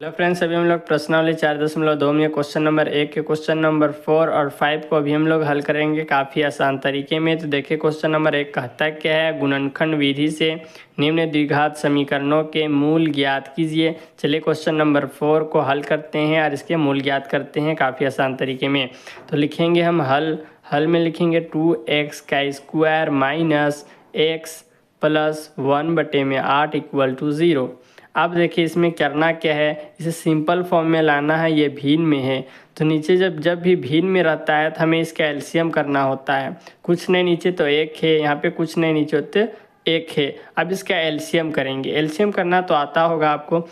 Hello friends, अभी हम लोग प्रश्नावली 4.2 में क्वेश्चन नंबर 1 के क्वेश्चन नंबर 4 और 5 को अभी हम लोग हल करेंगे काफ़ी आसान तरीके में। तो देखिए क्वेश्चन नंबर 1 कहता क्या है, गुणनखंड विधि से निम्न द्विघात समीकरणों के मूल ज्ञात कीजिए। चलिए क्वेश्चन नंबर 4 को हल करते हैं और इसके मूल ज्ञात करते हैं काफ़ी आसान तरीके में। तो लिखेंगे हम हल में लिखेंगे 2x का square minus x plus 1/8 equal to 0। अब देखिए इसमें करना क्या है, इसे सिंपल फॉर्म में लाना है। ये भिन्न में है तो नीचे जब भी भिन्न में रहता है तो हमें इसका एलसीएम करना होता है। कुछ नहीं नीचे तो एक है, यहाँ पे कुछ नहीं नीचे होते एक है। अब इसका एलसीएम करेंगे। एलसीएम करना तो आता होगा आपको।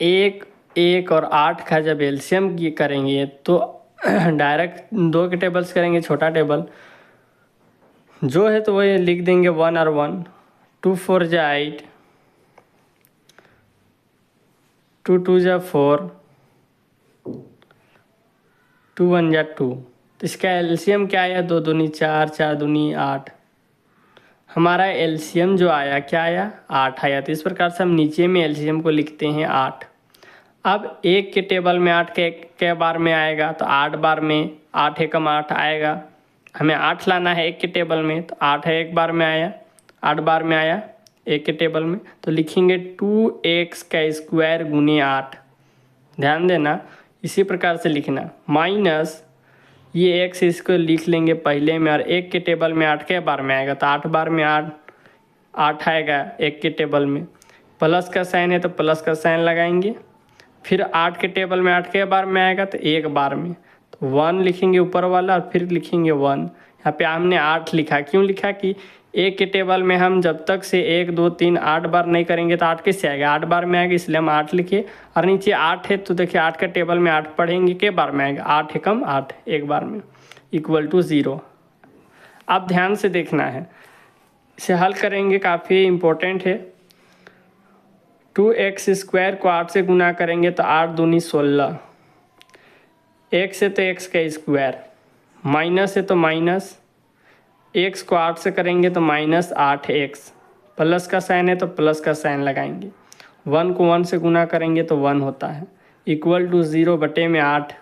एक और 8 का जब एलसीएम करेंगे तो डायरेक्ट 2 के टेबल्स करेंगे, छोटा टेबल जो है तो वही लिख देंगे 1 और 1। 2 4 जा 8, 2 2 जा 4, 2 1 जा 2। तो इसका एलसीएम क्या आया, 2 दूनी 4, 4 दूनी 8। हमारा एलसीएम जो आया क्या आया, 8 आया। तो इस प्रकार से हम नीचे में एलसीएम को लिखते हैं 8। अब एक के टेबल में 8 के बार में आएगा तो 8 बार में 8 एकम 8 आएगा। हमें 8 लाना है एक के टेबल में, तो 8 है एक बार में आया, 8 बार में आया एक के टेबल में। तो लिखेंगे 2x का स्क्वायर गुने 8। ध्यान देना इसी प्रकार से लिखना, माइनस ये x इसको लिख लेंगे पहले में, और एक के टेबल में 8 के बार में आएगा तो 8 बार में 8 आएगा एक के टेबल में। प्लस का साइन है तो प्लस का साइन लगाएंगे। फिर 8 के टेबल में 8 के बार में आएगा तो एक बार में, तो 1 लिखेंगे ऊपर वाला और फिर लिखेंगे 1। यहाँ पे हमने 8 लिखा, क्यों लिखा कि एक के टेबल में हम जब तक से 1 2 3 8 बार नहीं करेंगे तो 8 कैसे आएगा, 8 बार में आएगा, इसलिए हम 8 लिखे। और नीचे 8 है तो देखिए 8 का टेबल में 8 पढ़ेंगे के बार में आएगा, 8 एकम 8 एक बार में इक्वल टू 0। अब ध्यान से देखना है, इसे हल करेंगे, काफ़ी इम्पोर्टेंट है। 2x स्क्वायर को 8 से गुना करेंगे तो 8 दूनी 16, x से तो x का स्क्वायर, माइनस है तो माइनस, x को 8 से करेंगे तो माइनस 8x, प्लस का साइन है तो प्लस का साइन लगाएंगे। 1 को 1 से गुना करेंगे तो 1 होता है, इक्वल टू 0 बटे में 8।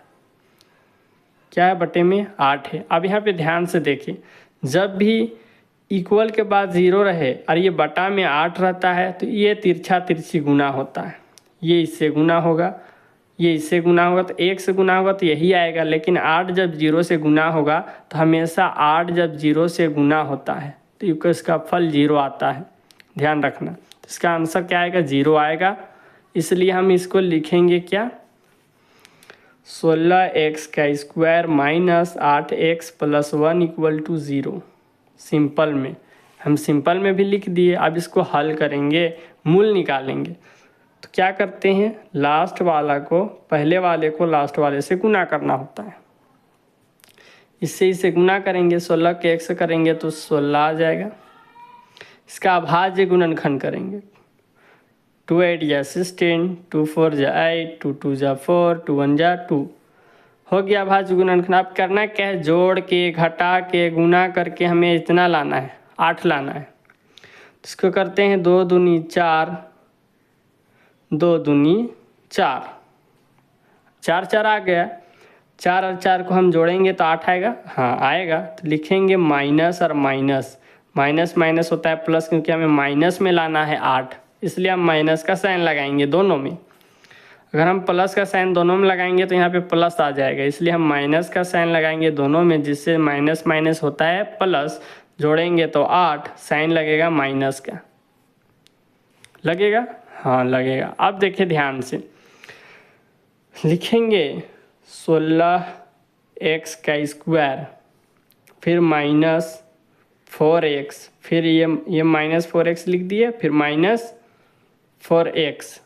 क्या है, बटे में 8 है। अब यहाँ पे ध्यान से देखिए, जब भी इक्वल के बाद 0 रहे और ये बटा में 8 रहता है तो ये तिरछा तिरछी गुना होता है। ये इससे गुना होगा, ये इससे गुना होगा, तो 1 से गुना होगा तो यही आएगा। लेकिन 8 जब 0 से गुना होगा तो हमेशा 8 जब 0 से गुना होता है तो इसका फल 0 आता है, ध्यान रखना। तो इसका आंसर क्या आएगा, 0 आएगा। इसलिए हम इसको लिखेंगे क्या, 16x का square minus 8x plus 1 equal to 0। Simple में हम सिंपल में भी लिख दिए। अब इसको हल करेंगे, मूल निकालेंगे। तो क्या करते हैं, लास्ट वाला को पहले वाले को लास्ट वाले से गुना करना होता है। इससे इसे गुना करेंगे, 16 के 1 से करेंगे तो 16 आ जाएगा। इसका अभाज्य गुणनखंड करेंगे, 2 8 जा 16, 2 4 जा 8, 2 2 जा 4, 2 1 जा 2। हो गया अभाज्य गुणनखंड। अब करना क्या है, जोड़ के घटा के गुना करके हमें इतना लाना है, 8 लाना है। तो इसको करते हैं 2 दूनी 4, 2 दूनी 4, 4 4 आ गया। 4 और 4 को हम जोड़ेंगे तो 8 आएगा, हाँ आएगा। तो लिखेंगे माइनस और माइनस, माइनस माइनस होता है प्लस, क्योंकि हमें माइनस में लाना है 8, इसलिए हम माइनस का साइन लगाएंगे दोनों में। अगर हम प्लस का साइन दोनों में लगाएंगे तो यहाँ पे प्लस आ जाएगा, इसलिए हम माइनस का साइन लगाएंगे दोनों में, जिससे माइनस माइनस होता है प्लस। जोड़ेंगे तो 8, साइन लगेगा माइनस का, लगेगा, हाँ लगेगा। अब देखिए ध्यान से लिखेंगे 16x का स्क्वायर, फिर माइनस 4x, फिर ये माइनस 4x लिख दिए, फिर माइनस 4x,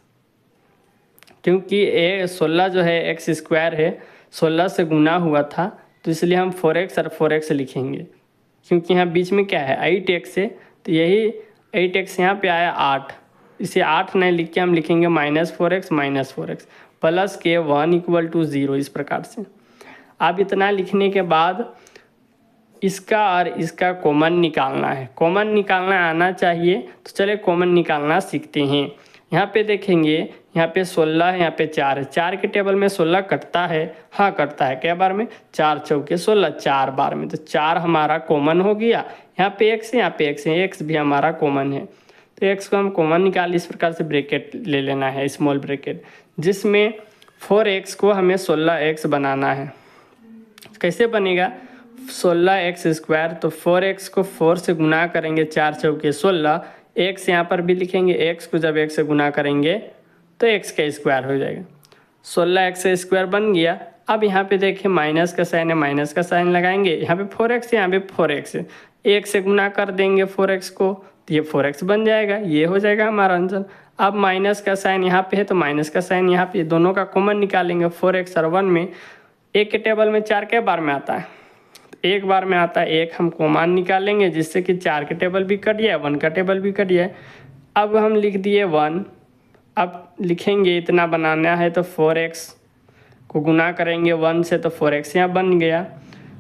क्योंकि 16 जो है x स्क्वायर है, 16 से गुना हुआ था तो इसलिए हम 4x और 4x लिखेंगे। क्योंकि यहाँ बीच में क्या है 8x है, तो यही 8x यहाँ पे आया 8, इसे 8 नहीं लिख के हम लिखेंगे -4x प्लस के 1 इक्वल टू 0, इस प्रकार से। अब इतना लिखने के बाद इसका और इसका कॉमन निकालना है। कॉमन निकालना आना चाहिए, तो चले कॉमन निकालना सीखते हैं। यहाँ पे देखेंगे, यहाँ पे 16 है, यहाँ पे 4 है। 4 के टेबल में 16 कटता है, हाँ कटता है। क्या बार में? 4 चौके 16, 4 बार में। तो 4 हमारा कॉमन हो गया। यहाँ पे x है, यहाँ पे x है, x भी हमारा कॉमन है। तो x को हम कॉमन निकाल, इस प्रकार से ब्रैकेट ले लेना है, स्मॉल ब्रैकेट, जिसमें 4x को हमें 16x बनाना है। कैसे बनेगा? 16x², तो 4x को 4 से गुना करेंगे, 4 चौके 16, x यहाँ पर भी लिखेंगे, x को जब x से गुना करेंगे तो x का स्क्वायर हो जाएगा। 16x² बन गया। अब यहाँ पे देखिए माइनस का साइन है, माइनस का साइन लगाएंगे। यहाँ पे 4x है, यहाँ पे 4x है, 1 से गुना कर देंगे 4x को, तो ये 4x बन जाएगा। ये हो जाएगा हमारा आंसर। अब माइनस का साइन यहाँ पे है, तो माइनस का साइन यहाँ पे, दोनों का कॉमन निकालेंगे। 4x और 1 में, एक के टेबल में 4 के बार में आता है? एक बार में आता है। एक हम कॉमन निकालेंगे, जिससे कि 4 के टेबल भी कट जाए, 1 का टेबल भी कट जाए। अब हम लिख दिए 1। अब लिखेंगे, इतना बनाना है तो 4x को गुना करेंगे 1 से, तो 4x यहाँ बन गया।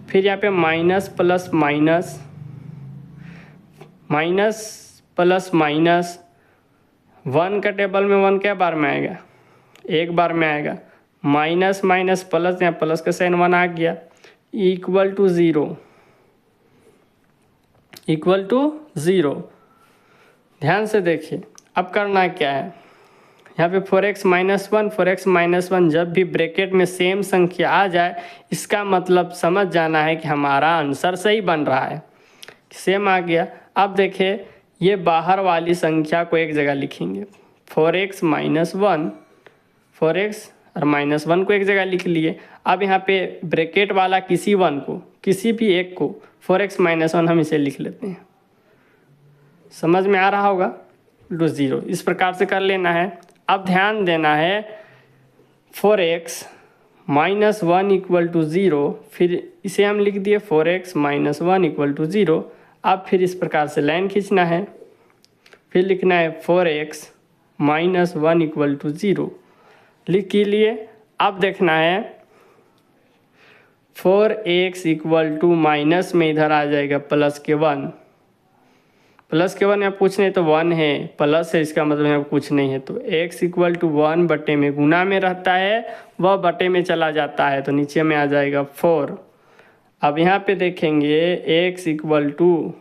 फिर यहाँ पे minus plus minus, minus plus minus, 1 का टेबल में 1 क्या बार में आएगा? एक बार में आएगा। माइनस माइनस प्लस, यहाँ प्लस का साइन 1 आ गया, इक्वल टू 0, इक्वल टू 0। ध्यान से देखिए, अब करना क्या है, यहाँ पे 4x माइनस 1, 4x माइनस 1 जब भी ब्रैकेट में सेम संख्या आ जाए, इसका मतलब समझ जाना है कि हमारा आंसर सही बन रहा है। सेम आ गया। अब देखिए, ये बाहर वाली संख्या को एक जगह लिखेंगे, 4x माइनस 1, 4x और माइनस 1 को एक जगह लिख लिए। अब यहाँ पे ब्रैकेट वाला किसी 1 को, किसी भी एक को, 4x माइनस 1 हम इसे लिख लेते हैं। समझ में आ रहा होगा? टू 0 इस प्रकार से कर लेना है। अब ध्यान देना है, 4x माइनस 1 इक्वल टू 0, फिर इसे हम लिख दिए 4x माइनस 1 इक्वल टू 0। अब फिर इस प्रकार से लाइन खींचना है, फिर लिखना है 4x माइनस 1 इक्वल टू 0, लिख लिए। अब देखना है 4x इक्वल टू माइनस में इधर आ जाएगा प्लस के 1, प्लस के 1 यहाँ कुछ नहीं तो 1 है, प्लस है, इसका मतलब यहाँ कुछ नहीं है। तो x इक्वल टू 1 बटे में गुना में रहता है, वह बटे में चला जाता है, तो नीचे में आ जाएगा 4। अब यहाँ पे देखेंगे x इक्वल टू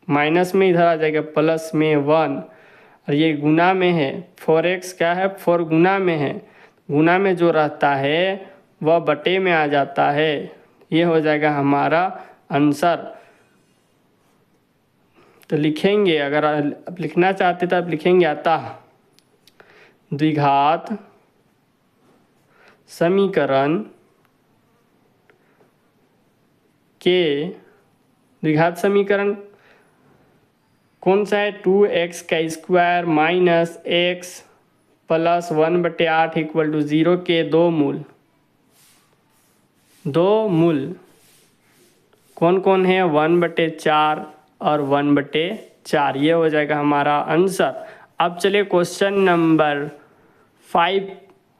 माइनस में इधर आ जाएगा प्लस में 1, और ये गुना में है। 4x क्या है? 4 गुना में है, गुना में जो रहता है वह बटे में आ जाता है। ये हो जाएगा हमारा आंसर। तो लिखेंगे, अगर अब लिखना चाहते तो अब लिखेंगे, अतः द्विघात समीकरण के, द्विघात समीकरण कौन सा है? 2x का square minus x plus 1/8 equal to 0 के दो मूल कौन कौन है? 1/4 और 1/4। ये हो जाएगा हमारा आंसर। अब चलिए क्वेश्चन नंबर 5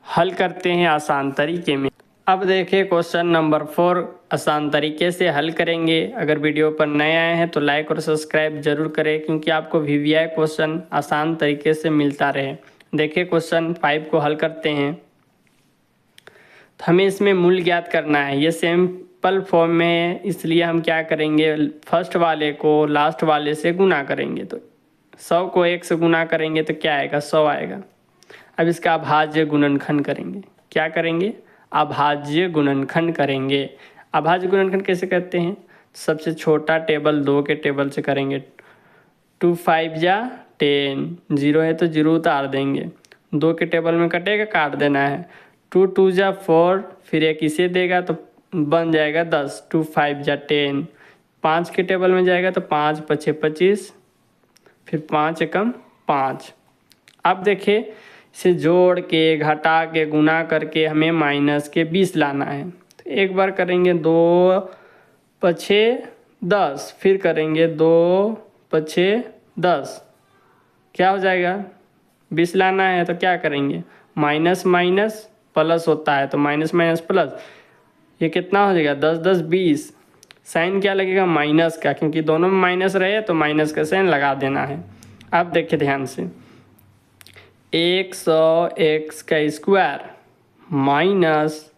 हल करते हैं आसान तरीके में। अब देखिए क्वेश्चन नंबर 4 आसान तरीके से हल करेंगे। अगर वीडियो पर नए आए हैं तो लाइक और सब्सक्राइब जरूर करें, क्योंकि आपको VVI क्वेश्चन आसान तरीके से मिलता रहे। देखिए क्वेश्चन 5 को हल करते हैं। तो हमें इसमें मूल ज्ञात करना है। ये सिंपल फॉर्म में है, इसलिए हम क्या करेंगे, फर्स्ट वाले को लास्ट वाले से गुना करेंगे। तो 100 को 1 से गुना करेंगे तो क्या आएगा? 100 आएगा। अब इसका अभाज्य गुणनखंड करेंगे। क्या करेंगे? अभाज्य गुणनखंड करेंगे। अभाज्य गुणनखंड कैसे करते हैं? सबसे छोटा टेबल 2 के टेबल से करेंगे। 2 5 जा 10, 0 है तो 0 उतार देंगे। 2 के टेबल में कटेगा, काट देना है। 2 2 जा 4, फिर एक इसे देगा तो बन जाएगा 10। 2 5 जा 10, 5 के टेबल में जाएगा तो 5 5 25, फिर 5 एकम 5। अब देखिए, इसे जोड़ के घटा के गुना करके हमें माइनस के 20 लाना है। तो एक बार करेंगे 2 5 10, फिर करेंगे 2 5 10, क्या हो जाएगा? 20 लाना है तो क्या करेंगे? माइनस माइनस प्लस होता है, तो माइनस माइनस प्लस, ये कितना हो जाएगा? 10 10 20। साइन क्या लगेगा? माइनस का, क्योंकि दोनों में माइनस रहे तो माइनस का साइन लगा देना है। अब देखिए ध्यान से, 100x का स्क्वायर माइनस,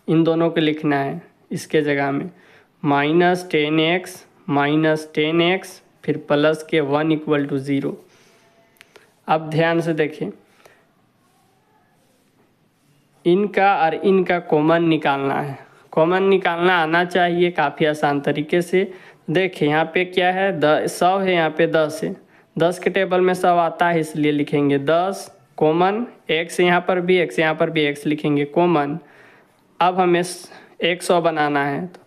इन दोनों को लिखना है इसके जगह में, -10x फिर प्लस के 1 = 0। अब ध्यान से देखें, इनका और इनका कॉमन निकालना है। कॉमन निकालना आना चाहिए काफ़ी आसान तरीके से। देखिए यहाँ पे क्या है, 100 है, यहाँ पे 10 है। 10 के टेबल में 100 आता है, इसलिए लिखेंगे 10 कॉमन, x यहाँ पर भी x यहाँ पर भी x लिखेंगे कॉमन। अब हमें 100 बनाना है तो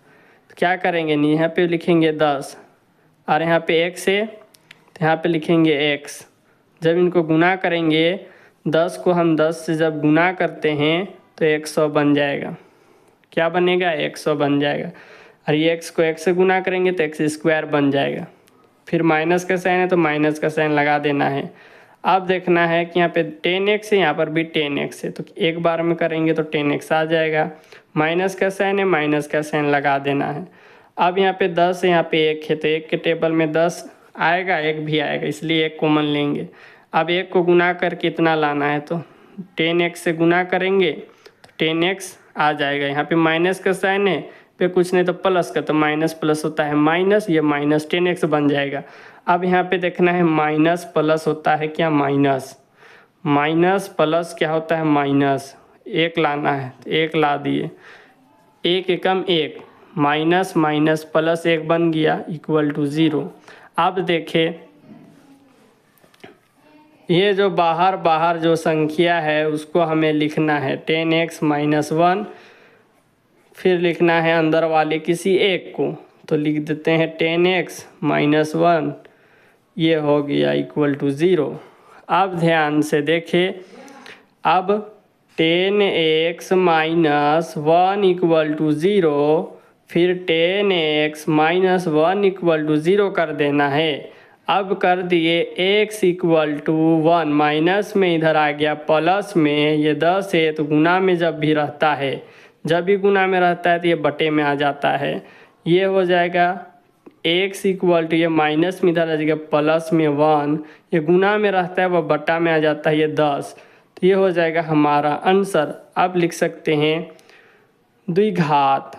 क्या करेंगे, नहीं यहाँ पे लिखेंगे 10 और यहाँ पे x है तो यहाँ पे लिखेंगे x। जब इनको गुना करेंगे, 10 को हम 10 से जब गुना करते हैं तो 100 बन जाएगा। क्या बनेगा, 100 बन जाएगा। और ये x को x से गुना करेंगे तो x² बन जाएगा। फिर माइनस का साइन है तो माइनस का साइन लगा देना है। अब देखना है कि यहाँ पे 10x है, यहाँ पर भी 10x है, तो एक बार में करेंगे तो 10x आ जाएगा। माइनस का साइन है, माइनस का साइन लगा देना है। अब यहाँ पे 10 है, यहाँ पे 1 है, तो 1 के टेबल में 10 आएगा, 1 भी आएगा, इसलिए 1 कॉमन लेंगे। अब 1 को गुना करके इतना लाना है तो 10x से गुना करेंगे तो 10x आ जाएगा। यहाँ पे माइनस का साइन है, पे कुछ नहीं तो प्लस का, तो माइनस प्लस होता है माइनस, ये -10x बन जाएगा। अब यहाँ पे देखना है माइनस प्लस होता है क्या, माइनस प्लस क्या होता है, माइनस। 1 लाना है तो 1 ला दिए, 1 एकम 1, माइनस माइनस प्लस 1 बन गया = 0। अब देखें ये जो बाहर जो संख्या है उसको हमें लिखना है 10x - 1, फिर लिखना है अंदर वाले किसी एक को, तो लिख देते हैं 10x - 1, ये हो गया = 0। अब ध्यान से देखें, अब 10x - 1 = 0, फिर 10x - 1 = 0 कर देना है। अब कर दिए x = 1, माइनस में इधर आ गया प्लस में, ये 10 है तो गुना में जब भी रहता है, जब भी गुना में रहता है तो ये बटे में आ जाता है। ये हो जाएगा x = ये माइनस में इधर आ जाएगा प्लस में 1, ये गुना में रहता है वह बटा में आ जाता है, ये 10, तो ये हो जाएगा हमारा आंसर। अब लिख सकते हैं द्विघात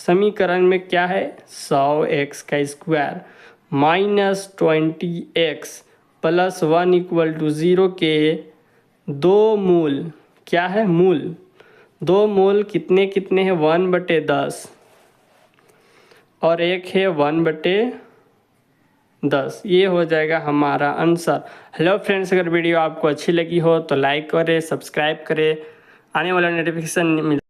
समीकरण में क्या है, 100x का स्क्वायर -20x + 1 = 0 के 2 मूल, क्या है, मूल। 2 मूल कितने कितने हैं, 1/10 और एक है 1/10। ये हो जाएगा हमारा आंसर। हेलो फ्रेंड्स, अगर वीडियो आपको अच्छी लगी हो तो लाइक करें, सब्सक्राइब करें, आने वाला नोटिफिकेशन मिल